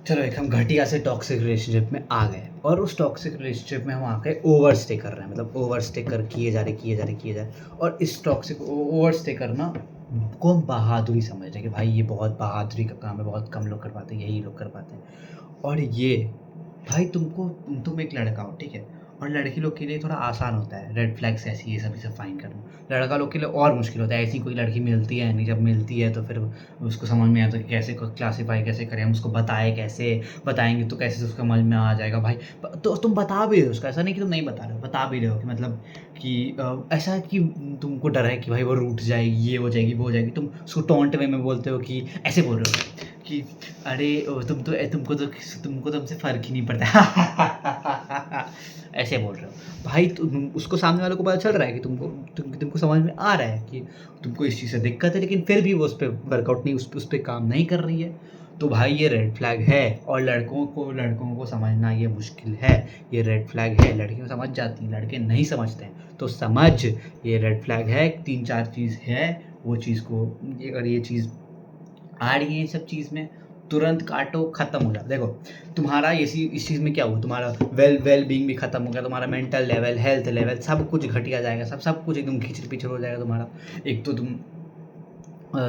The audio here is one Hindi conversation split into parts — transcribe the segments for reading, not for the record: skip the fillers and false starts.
चलो एक हम घटिया से टॉक्सिक रिलेशनशिप में आ गए और उस टॉक्सिक रिलेशनशिप में हम आके ओवर स्टे कर रहे हैं, मतलब ओवर स्टे कर किए जा रहे और इस टॉक्सिक ओवर स्टे करना को हम बहादुरी समझ रहे हैं कि भाई ये बहुत बहादुरी का काम है, बहुत कम लोग कर पाते हैं, यही लोग कर पाते हैं। और ये भाई तुम एक लड़का हो, ठीक है, और लड़की लोग के लिए थोड़ा आसान होता है रेड फ्लैग्स ऐसी ये सब फाइन करना। लड़का लोग के लिए और मुश्किल होता है, ऐसी कोई लड़की मिलती है नहीं, जब मिलती है तो फिर उसको समझ में आता है कि कैसे क्लासीफाई कैसे करें, हम उसको बताएं, कैसे बताएंगे तो कैसे उसको समझ में आ जाएगा भाई। तो तुम बता भी रहे हो उसका, ऐसा नहीं कि तुम नहीं बता रहे हो, बता भी रहे हो कि मतलब कि ऐसा कि तुमको डर है कि भाई वो रूठ जाएगी, ये हो जाएगी, वो हो जाएगी, तुम उसको टोंट वे में बोलते हो कि ऐसे बोल रहे हो कि अरे तुमको तो हमसे फ़र्क ही नहीं पड़ता ऐसे बोल रहे हो भाई। उसको सामने वाले को पता चल रहा है कि तुमको समझ में आ रहा है कि तुमको इस चीज़ से दिक्कत है, लेकिन फिर भी वो उस पर वर्कआउट नहीं, उस पर काम नहीं कर रही है। तो भाई ये रेड फ्लैग है। और लड़कों को समझना ये मुश्किल है, ये रेड फ्लैग है। लड़कियाँ समझ जाती हैं, लड़के नहीं समझते हैं। तो समझ, ये रेड फ्लैग है, 3-4 चीज़ है, वो चीज़ को अगर ये चीज़ आ रही है, सब चीज़ में तुरंत काटो, ख़त्म हो जाए। देखो तुम्हारा इस चीज़ में क्या हुआ, तुम्हारा वेल बीइंग भी ख़त्म हो गया, तुम्हारा मेंटल लेवल, हेल्थ लेवल, सब कुछ घटिया जाएगा, सब कुछ एकदम खिचड़ पिचड़ हो जाएगा तुम्हारा। एक तो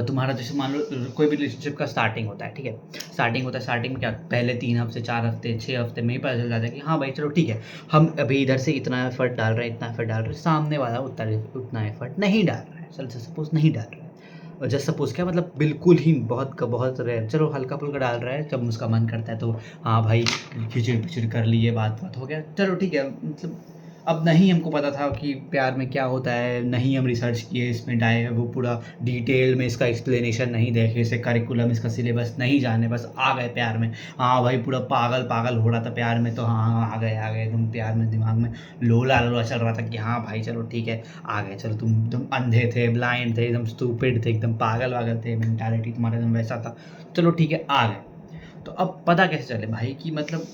तुम्हारा जैसे मान लो कोई भी रिलेशनशिप का स्टार्टिंग होता है, ठीक है, स्टार्टिंग में क्या पहले 3 हफ्ते, 4 हफ्ते, 6 हफ्ते में ही पता चल जाता है कि हाँ भाई चलो ठीक है, हम अभी इधर से इतना एफर्ट डाल रहे हैं, सामने वाला उतना एफर्ट नहीं डाल रहा है, चल सपोज नहीं डाल रहा है। और जस्ट सपोज क्या मतलब बिल्कुल ही बहुत रेयर, चलो हल्का फुल्का डाल रहा है, जब उसका मन करता है तो हाँ भाई खिचड़ पिचड़ कर लिए, बात हो गया, चलो ठीक है। मतलब अब नहीं हमको पता था कि प्यार में क्या होता है, नहीं हम रिसर्च किए इसमें वो पूरा डिटेल में इसका एक्सप्लेनेशन नहीं देखे, इसे करिकुलम, इसका सिलेबस नहीं जाने, बस आ गए प्यार में। हाँ भाई पूरा पागल हो रहा था प्यार में, तो हाँ आ गए एकदम प्यार में, दिमाग में लोला लोला चल रहा था कि हाँ भाई चलो ठीक है आ गए। चलो तुम अंधे थे, ब्लाइंड थे, एकदम स्टूपिड थे, एकदम पागल वागल थे, मेंटालिटी तुम्हारा एकदम वैसा था, चलो ठीक है आ गए। तो अब पता कैसे चले भाई कि मतलब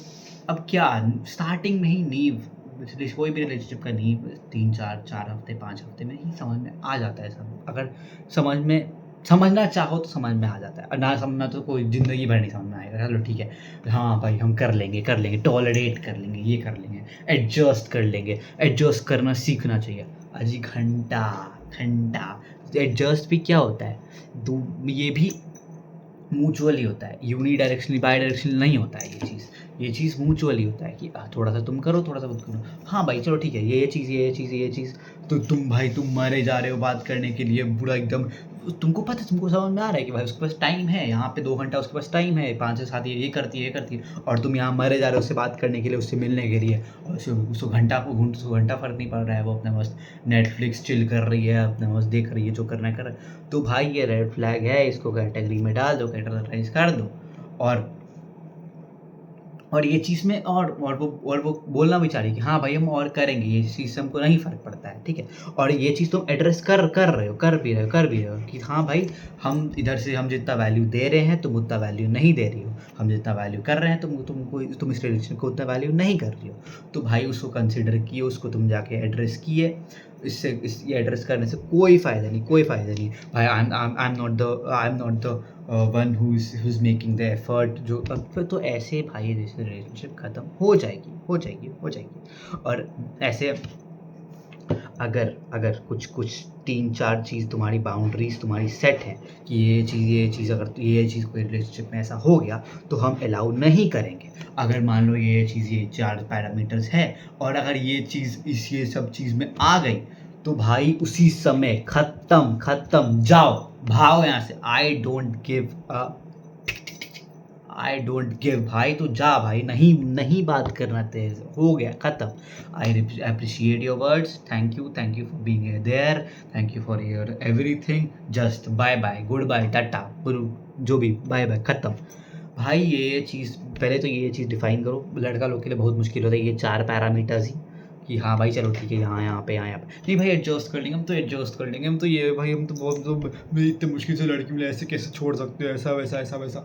अब क्या स्टार्टिंग में ही नींव, कोई भी रिलेशनशिप का नींव 3-4 हफ्ते, 5 हफ्ते में ही समझ में आ जाता है सब। अगर समझना चाहो तो समझ में आ जाता है, और ना समझना तो कोई ज़िंदगी भर नहीं समझ में आएगा। चलो ठीक है, हाँ भाई हम कर लेंगे, टॉलरेट कर लेंगे, ये कर लेंगे, एडजस्ट कर लेंगे। एडजस्ट करना सीखना चाहिए अजी, घंटा एडजस्ट भी क्या होता है, ये भी म्यूचुअली होता है, यूनिडायरेक्शनली बाई डायरेक्शनली नहीं होता है। ये चीज़ म्यूचुअली होता है कि थोड़ा सा तुम करो, थोड़ा सा मत करो। हाँ भाई चलो ठीक है, ये चीज़ तो तुम मरे जा रहे हो बात करने के लिए, बुरा एकदम तुमको पता है, तुमको समझ में आ रहा है कि भाई उसके पास टाइम है, यहाँ पे 2 घंटा उसके पास टाइम है, 5 से 7 ये करती है और तुम यहाँ मरे जा रहे हो उससे बात करने के लिए, उससे मिलने के लिए। और उसको घंटा फ़र्क नहीं पड़ रहा है, वो अपने मस्त नेटफ्लिक्स चिल कर रही है, अपने मस्त देख रही है, जो करना है कर। तो भाई ये रेड फ्लैग है, इसको कैटेगरी में डाल दो, कैटेगराइज कर दो। और ये चीज़ में वो बोलना भी चाह रही है कि हाँ भाई हम और करेंगे, ये चीज़ से हमको नहीं फ़र्क पड़ता है, ठीक है। और ये चीज़ तुम एड्रेस कर रहे हो, कर भी रहे हो कि हाँ भाई हम इधर से हम जितना वैल्यू दे रहे हैं तुम उतना वैल्यू नहीं दे रही हो, हम जितना वैल्यू कर रहे हैं तुम इस रिलेशन को उतना वैल्यू नहीं कर रही हो। तो भाई उसको कंसिडर किए, उसको तुम जाके एड्रेस किए। ये एड्रेस करने से कोई फ़ायदा नहीं भाई। I am not the one who is making the effort, जो फिर तो ऐसे भाई रिलेशनशिप ख़त्म हो जाएगी। और ऐसे अगर कुछ 3-4 चीज़ तुम्हारी बाउंड्रीज तुम्हारी सेट है कि ये चीज़ अगर ये चीज़ कोई रिलेशनशिप में ऐसा हो गया तो हम अलाउ नहीं करेंगे। अगर मान लो ये 4 पैरामीटर्स है और अगर ये सब चीज़ में आ गई तो भाई उसी समय ख़त्म, जाओ भागो यहाँ से। आई डोंट गिव भाई, तो जा भाई, नहीं बात करना तेज, हो गया ख़त्म। I appreciate your words, thank you for being there, thank you for your everything, just bye bye, good bye, tata, जो भी, बाय बाय, ख़त्म। भाई ये चीज़ पहले तो ये चीज़ डिफाइन करो। लड़का लोग के लिए बहुत मुश्किल होता है ये 4 पैरामीटर्स ही, कि हाँ भाई चलो ठीक है, यहाँ पे नहीं भाई एडजस्ट कर लेंगे हम तो ये भाई हम तो बहुत तो इतने मुश्किल से लड़की मिले, ऐसे कैसे छोड़ सकते हो, ऐसा वैसा।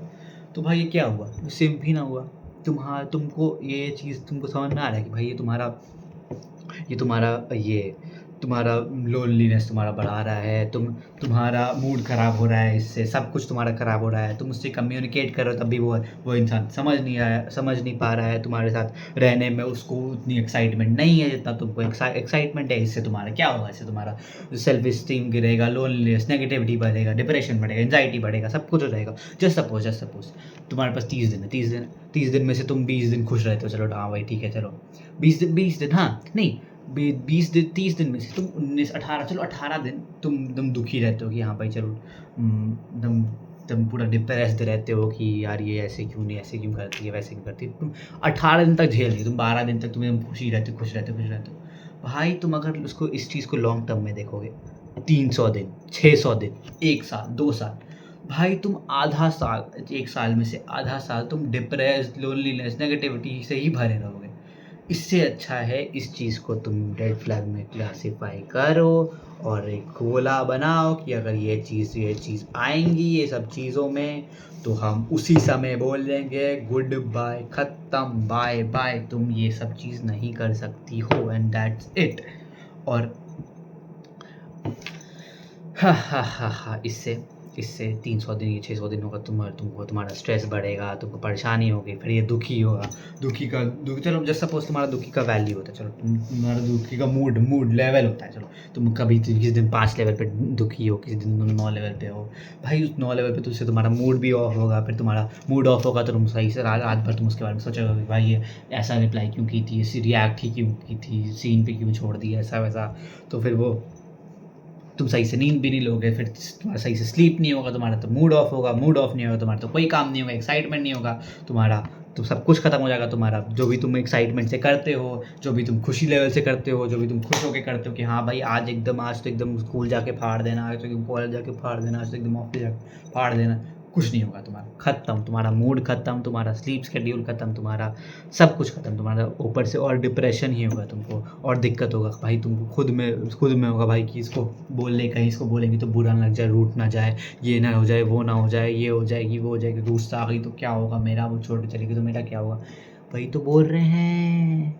तो भाई ये क्या हुआ, सिर्फ भी ना हुआ। तुमको ये चीज़ तुमको समझ में आ रहा है कि भाई ये तुम्हारा तुम्हारा लोनलीनेस तुम्हारा बढ़ा रहा है, तुम्हारा मूड ख़राब हो रहा है इससे, सब कुछ तुम्हारा ख़राब हो रहा है, तुम उससे कम्युनिकेट कर रहे हो तब भी वो इंसान समझ नहीं पा रहा है तुम्हारे साथ रहने में, उसको उतनी एक्साइटमेंट नहीं है जितना तुमको एक्साइटमेंट है। इससे तुम्हारा क्या होगा? इससे तुम्हारा सेल्फ इस्टीम गिरेगा, लोनलीनेस, नेगेटिविटी बढ़ेगा, डिप्रेशन बढ़ेगा, एंजाइटी बढ़ेगा, सब कुछ हो जाएगा। जस्ट सपोज तुम्हारे पास 30 दिन है, 30 दिन में से तुम 20 दिन खुश रहते हो, चलो हाँ भाई ठीक है, चलो 20 दिन हाँ नहीं, 20 दिन 30 दिन में से तुम 19 18 चलो 18 दिन तुम दुखी रहते हो कि हाँ भाई चलो तुम तुम पूरा डिप्रेस्ड रहते हो कि यार ये ऐसे क्यों नहीं, ऐसे क्यों करती है, वैसे क्यों करती है। तुम 18 दिन तक झेल रही हो, तुम 12 दिन तक तुम्हें खुशी रहते हो, खुश रहते हो भाई। तुम अगर उसको इस चीज़ को लॉन्ग टर्म में देखोगे, 300 दिन, 600 दिन, 1 साल, 2 साल, भाई तुम आधा साल, 1 साल में से आधा साल तुम डिप्रेस्ड, लोनलीनेस, नेगेटिविटी से ही भरे रहोगे। इससे अच्छा है इस चीज़ को तुम रेड फ्लैग में क्लासिफाई करो और एक गोला बनाओ कि अगर ये चीज़ आएंगी ये सब चीज़ों में, तो हम उसी समय बोल देंगे गुड बाय, ख़त्म, बाय बाय, तुम ये सब चीज़ नहीं कर सकती हो, एंड दैट्स इट। और हाँ, इससे 300 दिन या 600 दिन होगा, तुमको तुम्हारा स्ट्रेस बढ़ेगा, तुमको परेशानी होगी, फिर ये दुखी होगा। चलो जस्ट सपोज तुम्हारा दुखी का वैल्यू होता है, चलो तुम्हारा दुखी का मूड लेवल होता है, चलो तुम कभी किसी दिन 5 लेवल पे दुखी हो, किसी दिन तुम 9 लेवल पे हो। भाई उस 9 लेवल पे तुझसे तुम्हारा मूड भी ऑफ होगा, फिर तुम्हारा मूड ऑफ होगा तो तुम सही से रात भर तुम उसके बारे में सोचोगे कि भाई ये ऐसा रिप्लाई क्यों की थी, ऐसी रिएक्ट ही क्यों की थी, सीन पे क्यों छोड़ दिया, ऐसा वैसा। तो फिर वो तुम सही से नींद भी नहीं लोगे, फिर तुम्हारा सही से स्लीप नहीं होगा, तुम्हारा तो मूड ऑफ होगा, मूड ऑफ नहीं होगा तुम्हारा तो कोई काम नहीं होगा, एक्साइटमेंट नहीं होगा तुम्हारा, तो सब कुछ खत्म हो जाएगा तुम्हारा। जो भी तुम एक्साइटमेंट से करते हो, जो भी तुम खुशी लेवल से करते हो, जो भी तुम खुश होकर करते हो कि हाँ भाई आज तो एकदम स्कूल जाके फाड़ देना, आज तो एकदम कॉलेज जाके फाड़ देना, आज तो एकदम ऑफिस जाके फाड़ देना, कुछ नहीं होगा तुम्हारा, खत्म, तुम्हारा मूड खत्म, तुम्हारा स्लीप शेड्यूल खत्म, तुम्हारा सब कुछ खत्म, तुम्हारा ऊपर से और डिप्रेशन ही होगा तुमको, और दिक्कत होगा भाई तुमको खुद में होगा भाई कि इसको कहीं इसको बोलेंगे तो बुरा ना लग जाए, रूठ ना जाए, ये ना हो जाए, वो ना हो जाए, ये हो जाएगी, वो हो जाएगी, गुस्सा आ गई तो क्या होगा मेरा, वो छोड़ के चलेगी तो मेरा क्या होगा। वही तो बोल रहे हैं,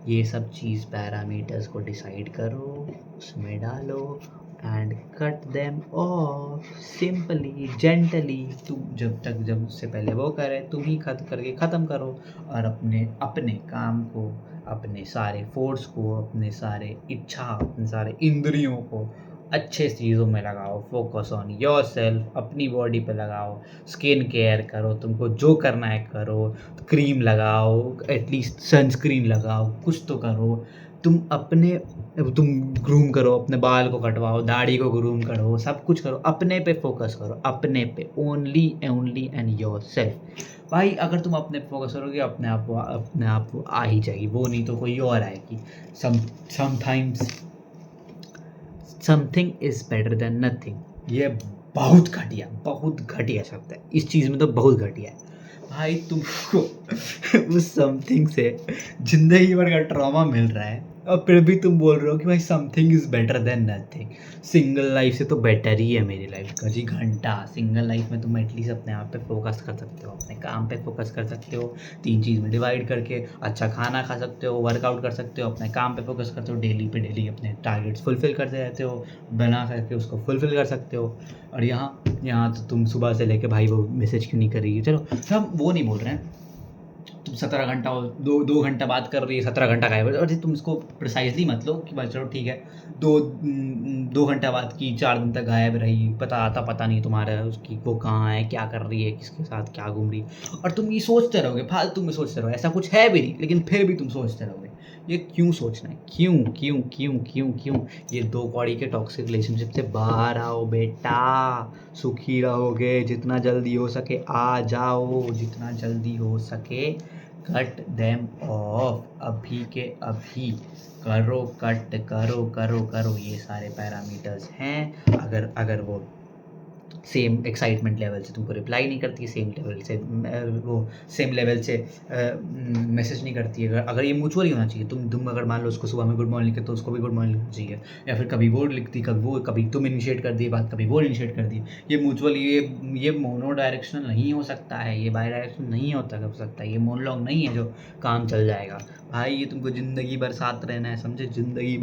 ये सब चीज़ पैरामीटर्स को डिसाइड करो, उसमें डालो and cut them of simply gently. तुम जब उससे पहले वो करे, तुम ही करके ख़त्म करो, और अपने काम को, अपने सारे फोर्स को, अपने सारे इच्छा, अपने सारे इंद्रियों को अच्छे चीज़ों में लगाओ, फोकस ऑन योर सेल्फ, अपनी बॉडी पे लगाओ, स्किन केयर करो, तुमको जो करना है करो, क्रीम लगाओ, एटलीस्ट सनस्क्रीन लगाओ, कुछ तो करो, तुम ग्रूम करो, अपने बाल को कटवाओ, दाढ़ी को ग्रूम करो, सब कुछ करो, अपने पे फोकस करो, अपने पे ओनली एंड योर सेल्फ। भाई अगर तुम अपने पे फोकस करोगे, अपने आप वो आ ही जाएगी, वो नहीं तो कोई और आएगी। Sometimes something is better than nothing. ये बहुत घटिया शब्द है, इस चीज़ में तो बहुत घटिया है भाई। तुमको उस समथिंग से ज़िंदगी भर का ट्रॉमा मिल रहा है, और फिर भी तुम बोल रहे हो कि भाई something is better than nothing. Single life से तो बेटर ही है मेरी लाइफ का जी घंटा। सिंगल लाइफ में तुम एटलीस्ट अपने आप पे फोकस कर सकते हो, अपने काम पे फोकस कर सकते हो, 3 चीज़ में डिवाइड करके अच्छा खाना खा सकते हो, वर्कआउट कर सकते हो, अपने काम पे फोकस करते हो, डेली अपने टारगेट्स फुलफ़िल करते रहते हो, बना करके उसको फुलफ़िल कर सकते हो। और यहाँ तो तुम सुबह से लेके भाई वो मैसेज क्यों नहीं कर रही है, चलो हम वो नहीं बोल रहे हैं, तुम 17 घंटा हो, 2 घंटा बात कर रही है, 17 घंटा गायब है, और तुम इसको प्रिसाइजली मत लो कि भाई चलो ठीक है, 2 घंटा बात की, 4 दिन तक गायब रही, पता नहीं तुम्हारा उसकी वो कहाँ है, क्या कर रही है, किसके साथ क्या घूम रही है, और तुम ये सोचते रहोगे, फालतू में सोचते रहोगे, ऐसा कुछ है भी नहीं, लेकिन फिर भी तुम सोचते रहोगे। ये क्यों सोचना है, क्यों? ये 2 कौड़ी के टॉक्सिक रिलेशनशिप से बाहर आओ बेटा, सुखी रहोगे, जितना जल्दी हो सके आ जाओ, जितना जल्दी हो सके कट देम ऑफ, अभी के अभी करो, कट करो, ये सारे पैरामीटर्स हैं। अगर वो सेम एक्साइटमेंट लेवल से तुमको रिप्लाई नहीं करती है, सेम लेवल से वो सेम लेवल से मैसेज नहीं करती है। अगर ये म्यूचुअल ही होना चाहिए, तुम अगर मान लो उसको सुबह में गुड मॉर्निंग लिखे तो उसको भी गुड मॉर्निंग लिखना चाहिए, या फिर कभी वो लिखती कभी वो, कभी तुम इनिशिएट कर दिए बात, कभी वो इनिशिएट कर दी। ये म्यूचुअल, ये मोनो डायरेक्शनल नहीं हो सकता है, ये बाई डायरेक्शनल नहीं हो सकता, ये मोनोलॉग नहीं है जो काम चल जाएगा भाई। ये तुमको ज़िंदगी भर साथ रहना है, समझे, ज़िंदगी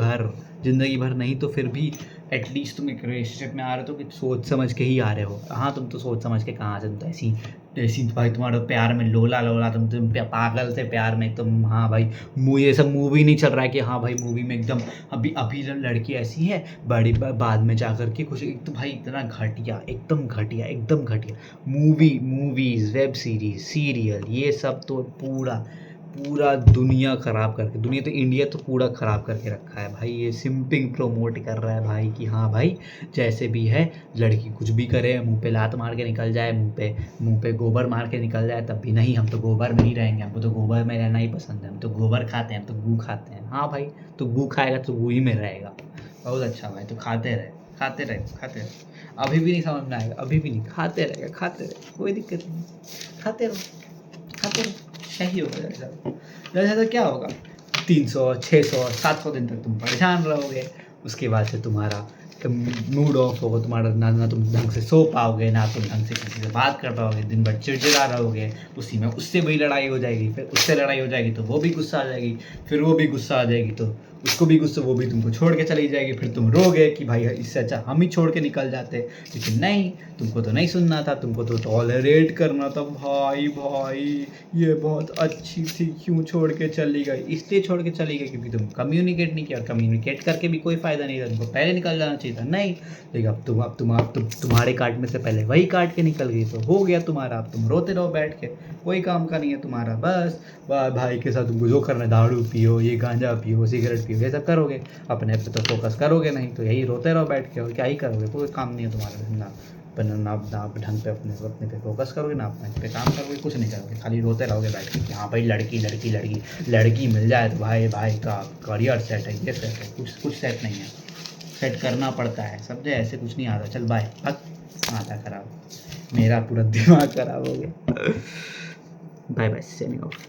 भर नहीं तो फिर भी एटलीस्ट तुम एक रिलेशनशिप में आ रहे हो तो कि सोच समझ के ही आ रहे हो। हाँ, तुम तो सोच समझ के कहाँ से, तुम तो ऐसी ऐसी भाई, तुम्हारे प्यार में लोला तुम पागल थे प्यार में तुम। हाँ भाई, ये सब मूवी नहीं चल रहा है कि हाँ भाई मूवी में एकदम अभी लड़की ऐसी है, बड़ी बाद में जा कर के कुछ, एक तो भाई इतना घटिया, एकदम घटिया मूवीज़, वेब सीरीज, सीरियल, ये सब तो पूरा दुनिया ख़राब करके, दुनिया तो इंडिया तो पूरा ख़राब करके रखा है भाई। ये सिंपिंग प्रमोट कर रहा है भाई कि हाँ भाई जैसे भी है, लड़की कुछ भी करे, मुंह पे लात मार के निकल जाए, मुंह पे गोबर मार के निकल जाए, तब भी नहीं, हम तो गोबर में ही रहेंगे, हमको तो गोबर में रहना ही पसंद है, हम तो गोबर खाते हैं, हम तो गू खाते हैं। हाँ भाई, तो गू खाएगा तो गू ही में रहेगा। बहुत अच्छा भाई, तो खाते रहे। अभी भी नहीं समझ में आएगा, अभी भी नहीं, खाते रहे, कोई दिक्कत नहीं, खाते रहो, सही होगा। जैसा क्या होगा, 300 600 700 दिन तक तुम परेशान रहोगे, उसके बाद से तुम्हारा मूड ऑफ होगा, तुम्हारा ना तुम ढंग से सो पाओगे, ना तुम ढंग से किसी से बात कर पाओगे, दिन भर चिड़चिड़ा रहोगे, उसी में उससे वही लड़ाई हो जाएगी, फिर उससे लड़ाई हो जाएगी तो वो भी गुस्सा आ जाएगी, फिर वो भी गुस्सा आ जाएगी तो उसको भी गुस्सा, वो भी तुमको छोड़ के चली जाएगी, फिर तुम रोगे कि भाई इससे अच्छा हम ही छोड़ के निकल जाते, लेकिन नहीं, तुमको तो नहीं सुनना था, तुमको तो टॉलरेट करना था। भाई ये बहुत अच्छी थी, क्यों छोड़ के चली गई, इसलिए छोड़ के चली गई क्योंकि तुम कम्युनिकेट नहीं किया, और कम्युनिकेट करके भी कोई फ़ायदा नहीं था, तुमको पहले निकल जाना चाहिए था। नहीं, लेकिन अब तुम्हारे काटने से पहले वही काट के निकल गई, तो हो गया तुम्हारा, अब तुम रोते रहो बैठ के, कोई काम का नहीं है तुम्हारा। बस भाई के साथ तुमको जो करना है, दारू पियो, ये गांजा पियो, सिगरेट पियो, ये सब करोगे, अपने पे तो फोकस करोगे नहीं, तो यही रोते रहो बैठ के, और क्या ही करोगे, कोई काम नहीं है तुम्हारा। ना ढंग पे अपने पे फोकस करोगे, ना अपने पे काम करोगे, कुछ नहीं करोगे, खाली रोते रहोगे बैठ के कि हाँ भाई लड़की मिल जाए तो भाई का करियर सेट है, ये सेट है, कुछ सेट नहीं है, सेट करना पड़ता है, समझे, ऐसे कुछ नहीं आता। चल बाय, माथा खराब, मेरा पूरा दिमाग खराब हो गया। Bye bye, semi of.